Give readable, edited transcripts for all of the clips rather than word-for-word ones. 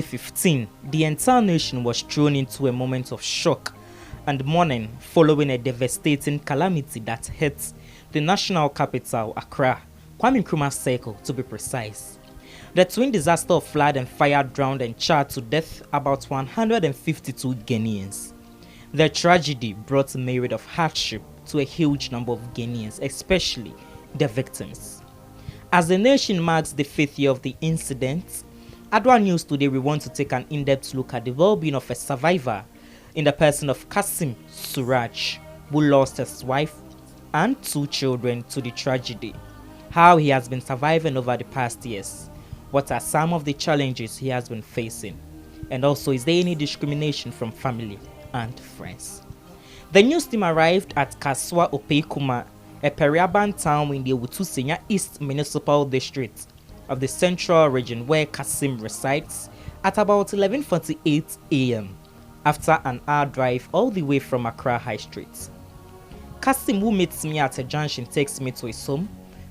2015, the entire nation was thrown into a moment of shock and mourning following a devastating calamity that hit the national capital, Accra, Kwame Nkrumah's circle to be precise. The twin disaster of flood and fire drowned and charred to death about 152 Ghanaians. The tragedy brought myriad of hardship to a huge number of Ghanaians, especially the victims. As the nation marks the 5th year of the incident, Adwa News today we want to take an in-depth look at the well-being of a survivor in the person of Kassim Suraj, who lost his wife and 2 children to the tragedy, how he has been surviving over the past years, what are some of the challenges he has been facing, and also is there any discrimination from family and friends. The news team arrived at Kaswa Opeikuma, a Periaban town in the Wutusenya East Municipal District of the Central Region where Kassim resides at about 11:48 a.m. after an hour drive all the way from Accra High Street. Kassim, who meets me at a junction, takes me to his home,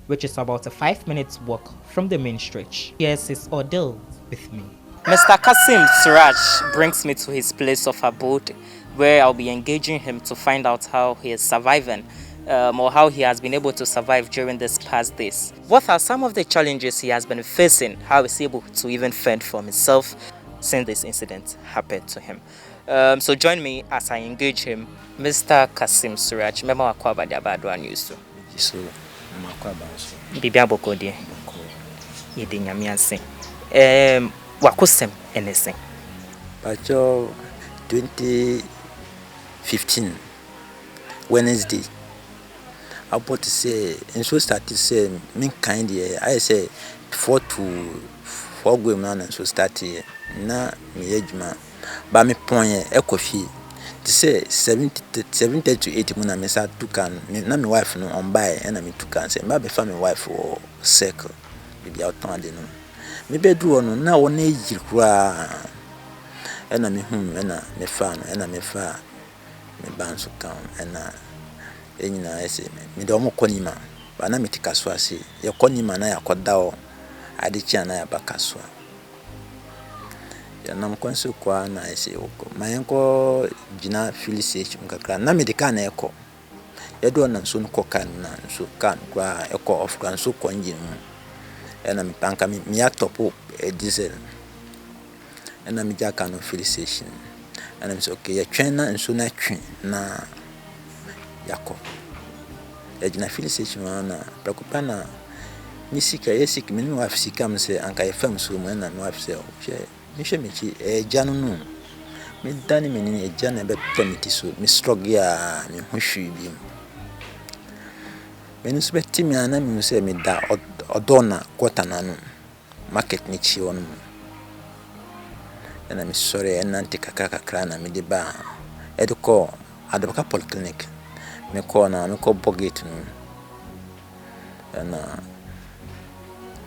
which is about a 5-minute walk from the main stretch. Here's his ordeal with me. Mr. Kassim Suraj brings me to his place of abode, where I'll be engaging him to find out how he is surviving, or how he has been able to survive during these past days. What are some of the challenges he has been facing? How is he able to even fend for himself since this incident happened to him? So join me as I engage him, Mr. Kassim Suraj. Mema wakwaba di Adwa News. So, makwaba so. Bibi aboko di. Yedi nyame ase. Wakosem anything. Pacho 2015 Wednesday. I about to say, and so started say, me kind here. I say 4 women and so started. Na me age man, but me point a coffee. To say 70 to 80 muna me sa tukan. Na me wife no on buy and I me tukan say, maybe family wife or circle. Maybe out on the no. Me bedroom no na one age kura. And I me me fan and I me fa me bands account and I say me do mo konima ba na me tikaswa se ye konima na ya koda o adichia na ya bakaswa ya nam kwanso kwa na ese oko mayenko gina filisage mkakra na me dika na eko ye do na nso nko kan na nso kan kwa eko of kan so konji mu na me panka me ya topo diesel na me jaka no filisage na me say okay ya twen na nso na twen na yako ejina filisage na preocupa na nisika yesik mini wa fisika mse anka yefam so mo na no afse o hwe mi hwe mechi ejanu no mi dani meni ejana be pemiti so mi struggle ya mi hwehwe bi meni so beti mi ana mi se mi da odona kwota na no market ni chi won na mi sore na kakra na mi de ba ediko adoka polyclinic me call bucket no na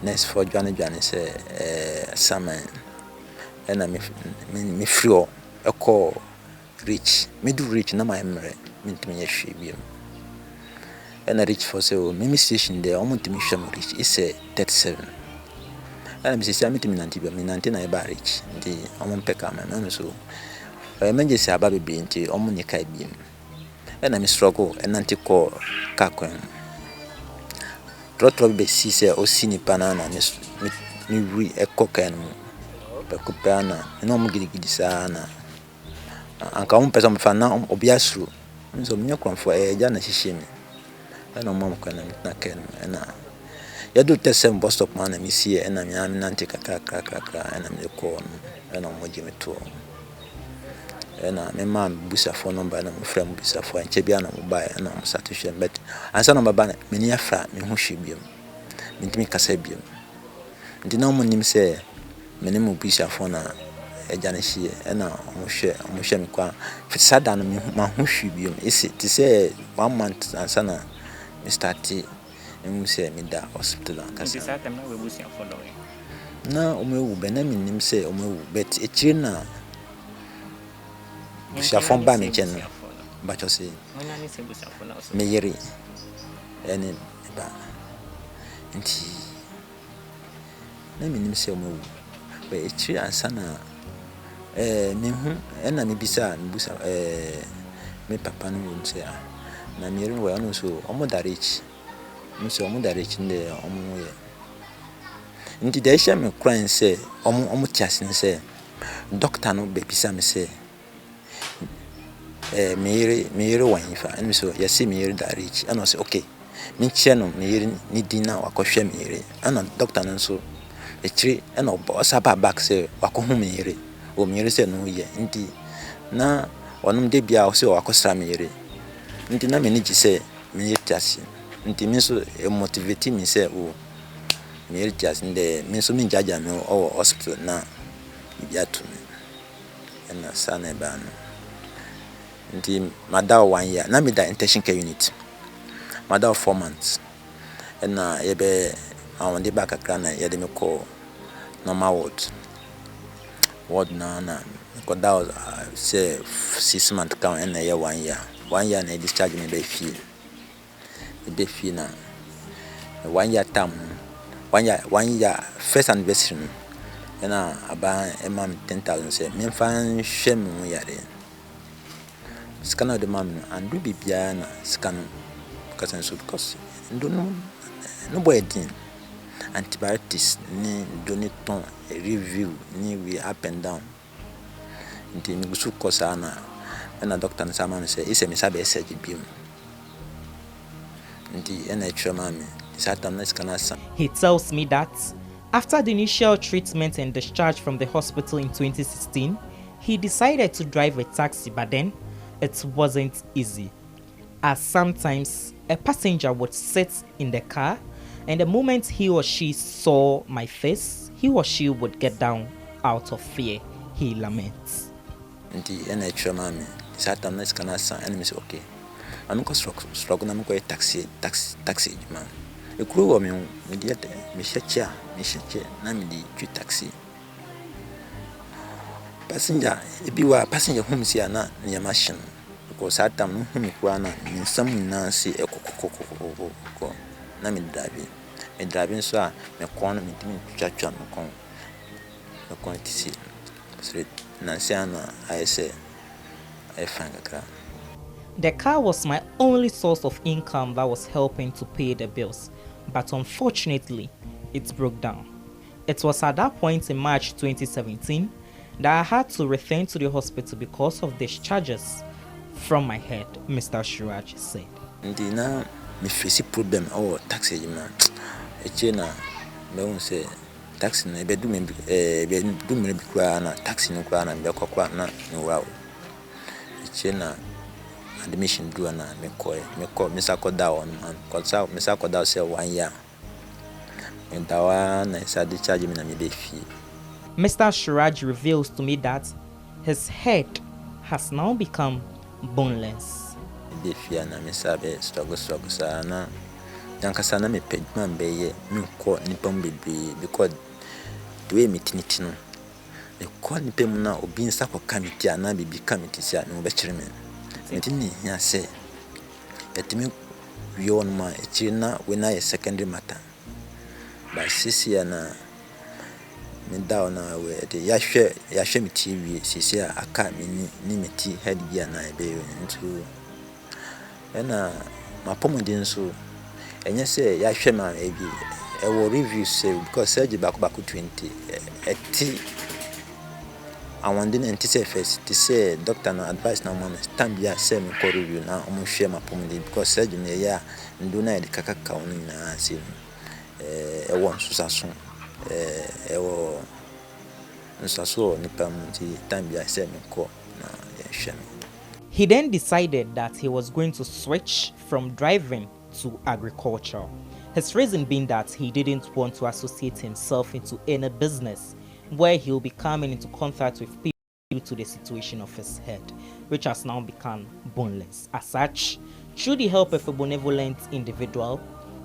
next for Johnny say summer na me free e call reach me do reach na my mere me ntimi ye hwe biem na reach for say me station there omo ntimi hwe reach is 37 me say me ntimi nanti biem nanti na e ba reach ndi omo mpeka ma no so emergency aba be nti omo ni kai biem and I struggle and anti call kakwen. Trotro be si se o sini panana ni ri e koken mu. Pe kupana no mu gidi sana. Anka un pesa mfa na obiasru. Nzo mnyo kronfo e ja na hihye mi. Na mom kwa na ken na. Ya do tesem bus stop man na mi sie na mi am nanti kakra na mi call na mo jimeto. Na me man busa phone number na mo frem busa phone enche bia na mo buy na mo satisfaction but ansa no baba me ni afra me ho hwe biem me ntimi kasa biem ndi na mo nim se me ne mo busa phone na eja na hie na mo hwe me kwa fisada no me ma ho hwe biem isi ti se 1 month ansa na me start me se me da hospital kasa Bisa tem na we busa phone na o me wu be na me nim se o me wu bet e na busa phone ba me chen ba cho se me yeri ene ba nti na me nim se o me wu be e ansa na Me hu na me bisa me papa no won say na me rin we no so omo darich me so omo darich nde omo ye nti da hia me kran say omo tiasin say doctor no be bisa me say me yere wan fa and me so ya see me yere darich and I say okay me che no me yere ni dina wakohwe me yere and doctor no so e chiri and obo saba back say wakohu me yere o me yere say no ye nti na onum de bia o say wakosra me yere nti na me ni gi say me yere tiasi nti me so e motivate me say o me yere tiasi nde me so me jaja me o hospital na bia to me and na sana ba no nti mada 1 year na me da intention care unit mada 4 months and na ye be awon de back akra na ye de me call normal ward na because that was say 6 months count and na 1 year 1 year na discharge me be fee na 1 year term 1 year first anniversary no and aba emam 10,000 say me fan hwe me yare scan of the mam and do bibia na scan because no boy din antibiotics ni donaton review ni we up and down nti mi gusu kosa na doctor na sama say ise mi sabe surgery bi nti ena choma mi satam na scan asa. He tells me that after the initial treatment and discharge from the hospital in 2016, he decided to drive a taxi, but then it wasn't easy, as sometimes a passenger would sit in the car and the moment he or she saw my face, he or she would get down out of fear, he laments. Nti ena choma mi satam na scan asa and me say okay I'm go struggle na me go taxi man e kuru wo me diete me sheche na me di twi taxi passenger e bi wa passenger home si ana na machine because that time no humi kwa na me sam na si e kokokokoko na me drive so a me kon me timi twatwa me kon tisi straight na si ana I say I find a. The car was my only source of income that was helping to pay the bills, but unfortunately, it broke down. It was at that point in March 2017 that I had to return to the hospital because of discharges from my head, Mr. Shiraj said. Ndi na me face problem taxi man. Eche na me won say taxi na be do me bi kwa na taxi no kwa na be kokwa na no eche na admission do na me call me sakoda on man cause me sakoda say 1 year and that one I said charge me na me be fee. Mr. Shiraj reveals to me that his head has now become boneless. Be fee na me sabe struggle sana yankasa na me pedman be ye me ko nipam bebre because the way me tiniti no e ko nipam na obi nsa ko committee na bibi committee sia me be kire me metini ya say etimi wion ma echi na we na secondary matter ba sisi na me down na we de ya hwe me TV sisi aka me ni meti head bia na e be ntu ena mapomodin so enye say ya hwe ma e bi e wo review say because surgery back 20 eti I want to say first to say doctor no advice na mama stand bia say me ko review na omo hwe mapomodin because surgery na ya ndu na e kakaka onu na say e won susaso e wo nsaso nipa mti time bia say me ko na ya hwe. He then decided that he was going to switch from driving to agriculture. His reason being that he didn't want to associate himself into any business where he'll be coming into contact with people due to the situation of his head, which has now become boneless. As such, through the help of a benevolent individual,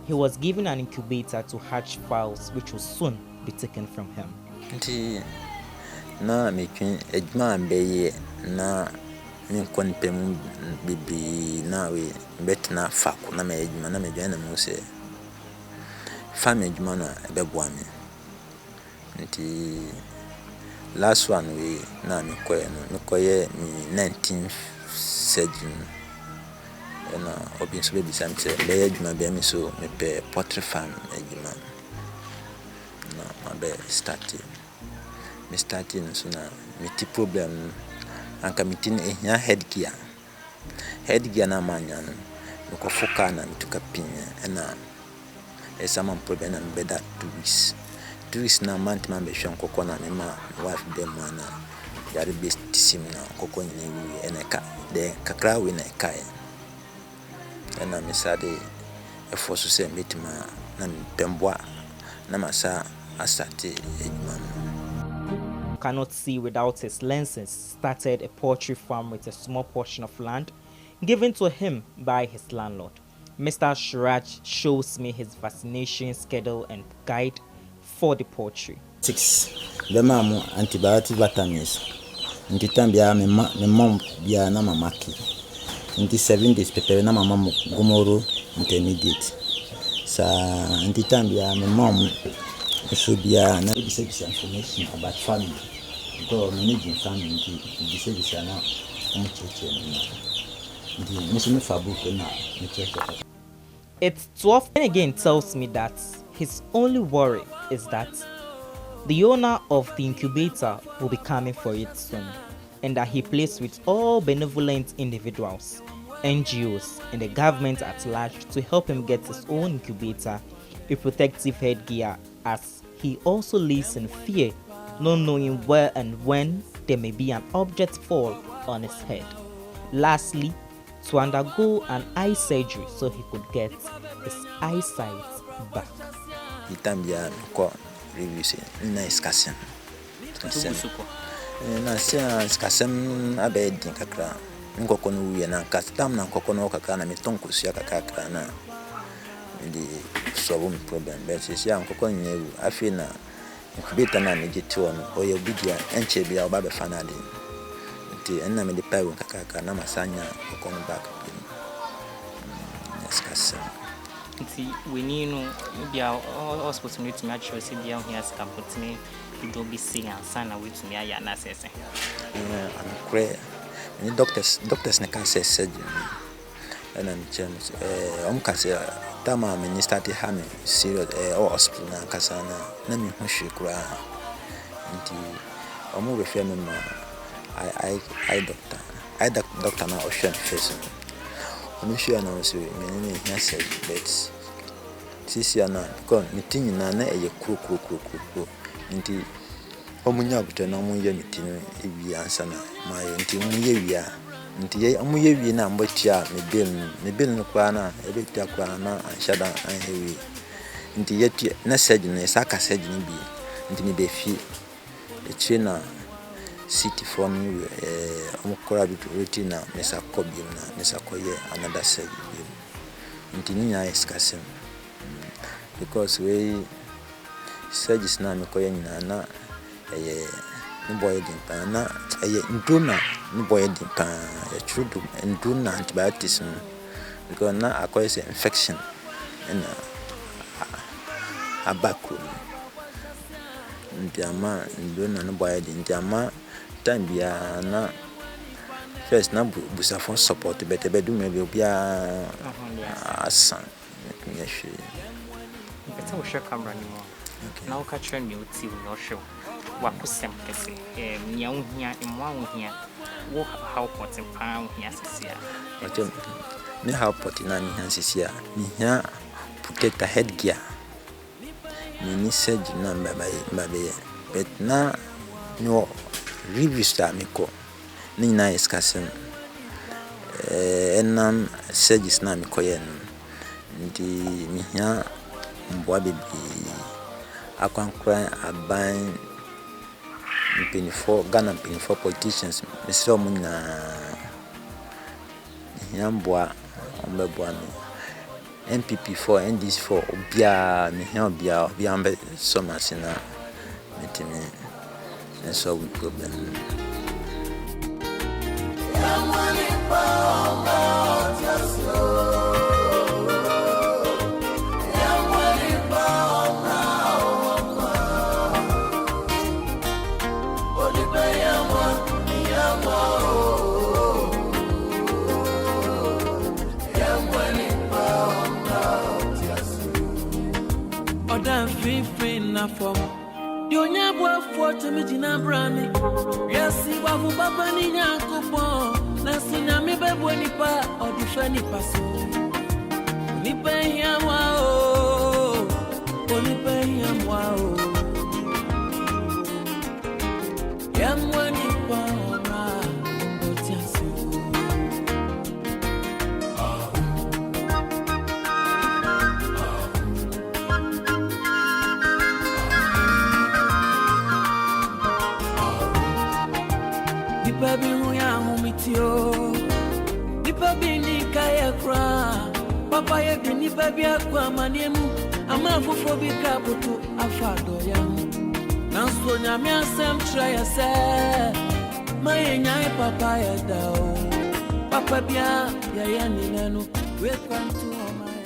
he was given an incubator to hatch fowls, which will soon be taken from him. Nti na me twin edma be na me kon pem bibi na we betna fako na me edma na me dwan na mo se family edma na be boa me nti last one we na me koye me 19th surgery na obi so be sam say be adwuma be me so me pe poultry farm adwuma na ma be starting so na me ti problem anka me tin ehia headgear na manya no me ko foka na me tuka pinya na some problem na be that 2 weeks na month man be hwan kokko na me ma wife dem na yare best sim na kokko ni wi eneka de kakra we na kai na me sade e force se metima na pemboa na masa asate edwuma. Cannot see without his lenses, started a poultry farm with a small portion of land given to him by his landlord. Mr. Shiraj shows me his vaccination schedule and guide for the poultry. 6 bema antibiotic vitamins nti tambia me mom bia na mamaki nti 7 days prepare na mama gomoro intermediate sa nti tambia me mom so bia na be service information about family because managing family nti be service na cheche nti me so me fa book na me cheche. It's 12 and again tells me that his only worry is that the owner of the incubator will be coming for it soon, and that he plays with all benevolent individuals, NGOs, and the government at large to help him get his own incubator, a protective headgear, as he also lives in fear, not knowing where and when there may be an object fall on his head. Lastly, to undergo an eye surgery so he could get his eyesight back. Itambia ko review say nice Kassim. Na se Kassim abedi kakra. Nkoko no wi na kastam na nkoko no kakra na metonko sia kakra na ndi solve my problem. But se ya nkoko nyewu afi na incubator na me geti won oye obidia enche bia oba be fanade. Nti enna me de pawo kakra na masanya nkoko no back. Nice Kassim. Nti we need no bia hospital need to make sure say bia here as company we don't be seeing and sign away to me ya na sese. I'm clear. Ni doctors na can say surgery. And I'm James can say tama me start ha me serious hospital na kasana na me ho hwe kura. Nti omo refer me ma I doctor na ocean face. I'm sure na so me here said but sisi ana because meeting na eye kuro nti omunya buto na omuye meeting ewi ansa na ma nti omuye wia nti ye omuye wi na mbotia me bill no kwa na ebetia kwa na anshada anhewi nti ye na surgery na saka surgery bi nti ni be fi e na city for me omukora bitu retina mesa kobi na mesa koye another surgery nti ni ya Kassim because we surgeries na me koye na ni boy dimpa na nduna ni boy dimpa ya chudu nduna antibiotics because na akoye infection na abaku ndiama nduna ni boy dimpa time bia na first na busa for support better be do me be asan yeshi Better we share camera anymore. Now catch me with you no show. Wa kusem kese nya ohia emwa ohia wo how pot pa ohia sisia. Otem me how pot na mi han sisia mi hia protect headgear. Mi ni surgery na mbabe but na no register me ko ni na Kassim enam surgeries na me koye nti mi hia mboa bebi akwankran aban mpinifo Ghana mpinifo politicians mesre omo na hia mboa ombeboa me MPP4 NDC4 obia me hia obia mbe so masina metimi and solve the problem. na form. Dionya boy for to me jina brani. Yes, see wafu papa ni nyankopon. Na sunya mi bebo nipa or defend paso. Nipa hiya wao. Nipa hiya wao. Yamwa nipa ora. Otiasu. Nipa bi hu ya hu mitio. Nipa bi ni kaya kra. Papa ye bi nipa bi akwa maniemu. Ama fofo bi ka butu afado ya. Nanso nyame asem try se. My nyai papa ya da o. Papa bia ya ya ni nanu. We come to my